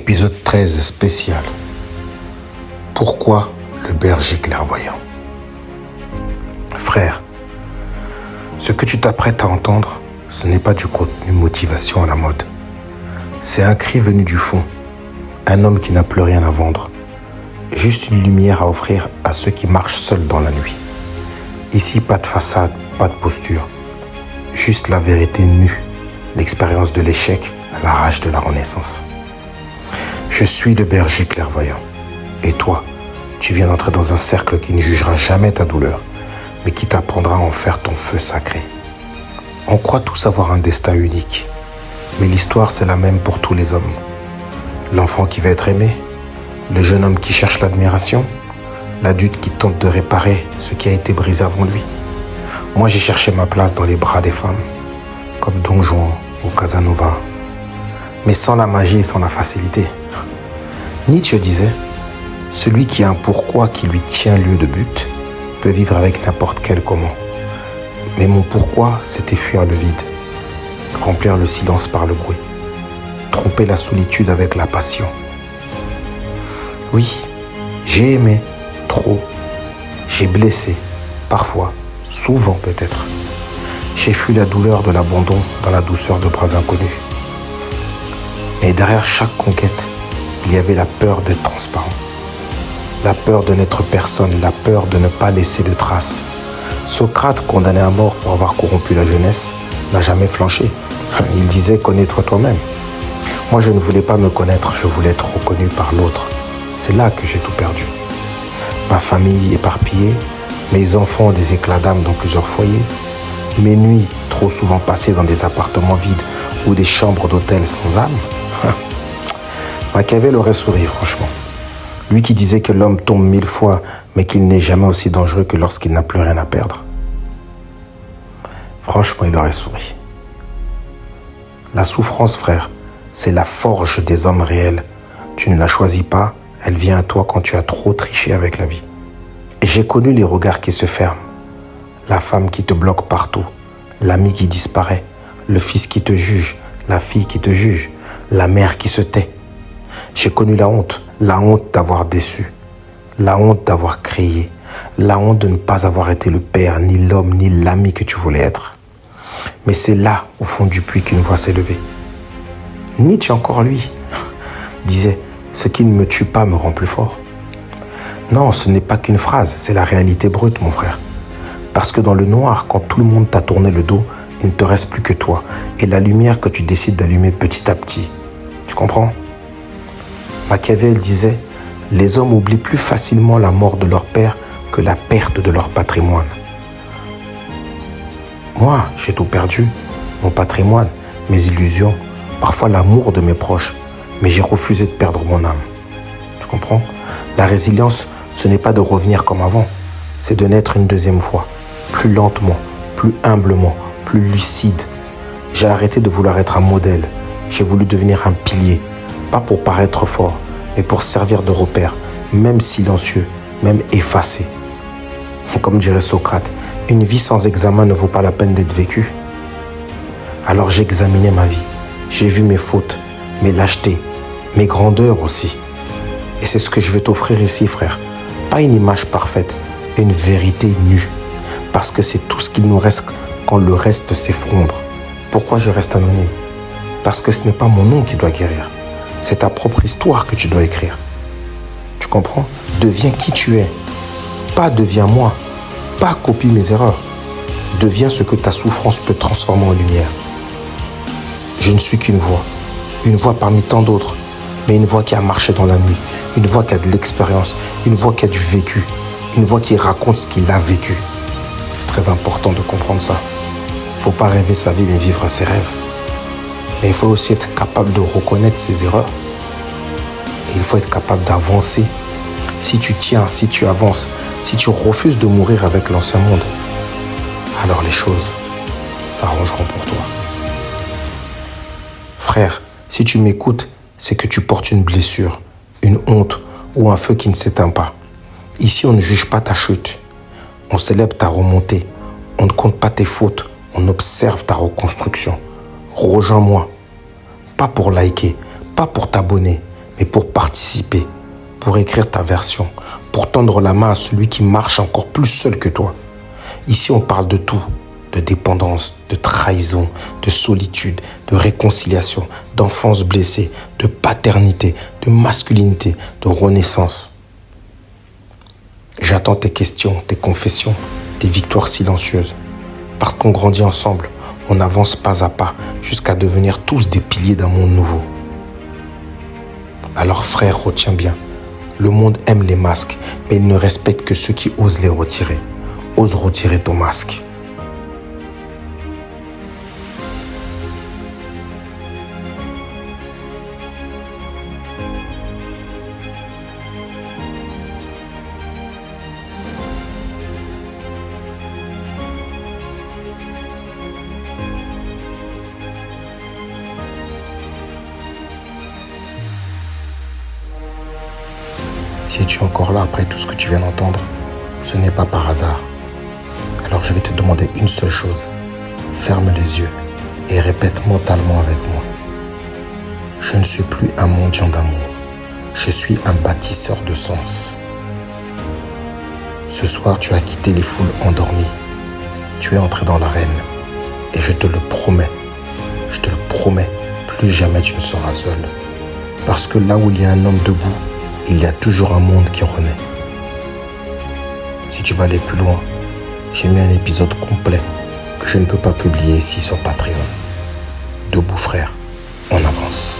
Épisode 13 spécial. Pourquoi le berger clairvoyant? Frère, ce que tu t'apprêtes à entendre, ce n'est pas du contenu motivation à la mode. C'est un cri venu du fond, un homme qui n'a plus rien à vendre, juste une lumière à offrir à ceux qui marchent seuls dans la nuit. Ici, pas de façade, pas de posture, juste la vérité nue, l'expérience de l'échec à la rage de la renaissance. Je suis le berger clairvoyant. Et toi, tu viens d'entrer dans un cercle qui ne jugera jamais ta douleur, mais qui t'apprendra à en faire ton feu sacré. On croit tous avoir un destin unique, mais l'histoire c'est la même pour tous les hommes. L'enfant qui va être aimé, le jeune homme qui cherche l'admiration, l'adulte qui tente de réparer ce qui a été brisé avant lui. Moi j'ai cherché ma place dans les bras des femmes, comme Don Juan ou Casanova, mais sans la magie et sans la facilité. Nietzsche disait, celui qui a un pourquoi qui lui tient lieu de but peut vivre avec n'importe quel comment. Mais mon pourquoi, c'était fuir le vide, remplir le silence par le bruit, tromper la solitude avec la passion. Oui, j'ai aimé, trop. J'ai blessé, parfois, souvent peut-être. J'ai fui la douleur de l'abandon dans la douceur de bras inconnus. Mais derrière chaque conquête, il y avait la peur d'être transparent, la peur de n'être personne, la peur de ne pas laisser de traces. Socrate, condamné à mort pour avoir corrompu la jeunesse, n'a jamais flanché. Il disait « connais-toi toi-même ». Moi, je ne voulais pas me connaître, je voulais être reconnu par l'autre. C'est là que j'ai tout perdu. Ma famille éparpillée, mes enfants des éclats d'âme dans plusieurs foyers, mes nuits trop souvent passées dans des appartements vides ou des chambres d'hôtel sans âme. Machiavel aurait souri, franchement. Lui qui disait que l'homme tombe 1000 fois, mais qu'il n'est jamais aussi dangereux que lorsqu'il n'a plus rien à perdre. Franchement, il aurait souri. La souffrance, frère, c'est la forge des hommes réels. Tu ne la choisis pas, elle vient à toi quand tu as trop triché avec la vie. Et j'ai connu les regards qui se ferment, la femme qui te bloque partout, l'ami qui disparaît, le fils qui te juge, la fille qui te juge, la mère qui se tait. J'ai connu la honte d'avoir déçu, la honte d'avoir crié, la honte de ne pas avoir été le père, ni l'homme, ni l'ami que tu voulais être. Mais c'est là, au fond du puits, qu'une voix s'est levée. Nietzsche, encore lui, disait « Ce qui ne me tue pas me rend plus fort ». Non, ce n'est pas qu'une phrase, c'est la réalité brute, mon frère. Parce que dans le noir, quand tout le monde t'a tourné le dos, il ne te reste plus que toi et la lumière que tu décides d'allumer petit à petit. Tu comprends ? Machiavel disait « Les hommes oublient plus facilement la mort de leur père que la perte de leur patrimoine. » Moi, j'ai tout perdu, mon patrimoine, mes illusions, parfois l'amour de mes proches, mais j'ai refusé de perdre mon âme. Tu comprends ? La résilience, ce n'est pas de revenir comme avant, c'est de naître une deuxième fois, plus lentement, plus humblement, plus lucide. J'ai arrêté de vouloir être un modèle, j'ai voulu devenir un pilier. Pas pour paraître fort, mais pour servir de repère, même silencieux, même effacé. Comme dirait Socrate, une vie sans examen ne vaut pas la peine d'être vécue. Alors j'ai examiné ma vie, j'ai vu mes fautes, mes lâchetés, mes grandeurs aussi. Et c'est ce que je vais t'offrir ici, frère. Pas une image parfaite, une vérité nue. Parce que c'est tout ce qu'il nous reste quand le reste s'effondre. Pourquoi je reste anonyme? Parce que ce n'est pas mon nom qui doit guérir. C'est ta propre histoire que tu dois écrire. Tu comprends? Deviens qui tu es. Pas deviens moi. Pas copie mes erreurs. Deviens ce que ta souffrance peut transformer en lumière. Je ne suis qu'une voix parmi tant d'autres, mais une voix qui a marché dans la nuit, une voix qui a de l'expérience, une voix qui a du vécu, une voix qui raconte ce qu'il a vécu. C'est très important de comprendre ça. Il ne faut pas rêver sa vie, mais vivre ses rêves. Mais il faut aussi être capable de reconnaître ses erreurs. Et il faut être capable d'avancer. Si tu tiens, si tu avances, si tu refuses de mourir avec l'ancien monde, alors les choses s'arrangeront pour toi. Frère, si tu m'écoutes, c'est que tu portes une blessure, une honte ou un feu qui ne s'éteint pas. Ici, on ne juge pas ta chute. On célèbre ta remontée. On ne compte pas tes fautes. On observe ta reconstruction. Rejoins-moi. Pas pour liker, pas pour t'abonner, mais pour participer, pour écrire ta version, pour tendre la main à celui qui marche encore plus seul que toi. Ici, on parle de tout, de dépendance, de trahison, de solitude, de réconciliation, d'enfance blessée, de paternité, de masculinité, de renaissance. J'attends tes questions, tes confessions, tes victoires silencieuses. Parce qu'on grandit ensemble, on avance pas à pas jusqu'à devenir tous des piliers d'un monde nouveau. Alors frère, retiens bien, le monde aime les masques, mais il ne respecte que ceux qui osent les retirer. Ose retirer ton masque. Si tu es encore là après tout ce que tu viens d'entendre, ce n'est pas par hasard. Alors je vais te demander une seule chose. Ferme les yeux et répète mentalement avec moi. Je ne suis plus un mendiant d'amour. Je suis un bâtisseur de sens. Ce soir, tu as quitté les foules endormies. Tu es entré dans l'arène. Et je te le promets, plus jamais tu ne seras seul. Parce que là où il y a un homme debout, il y a toujours un monde qui renaît. Si tu veux aller plus loin, j'ai mis un épisode complet que je ne peux pas publier ici sur Patreon. Debout frère, on avance.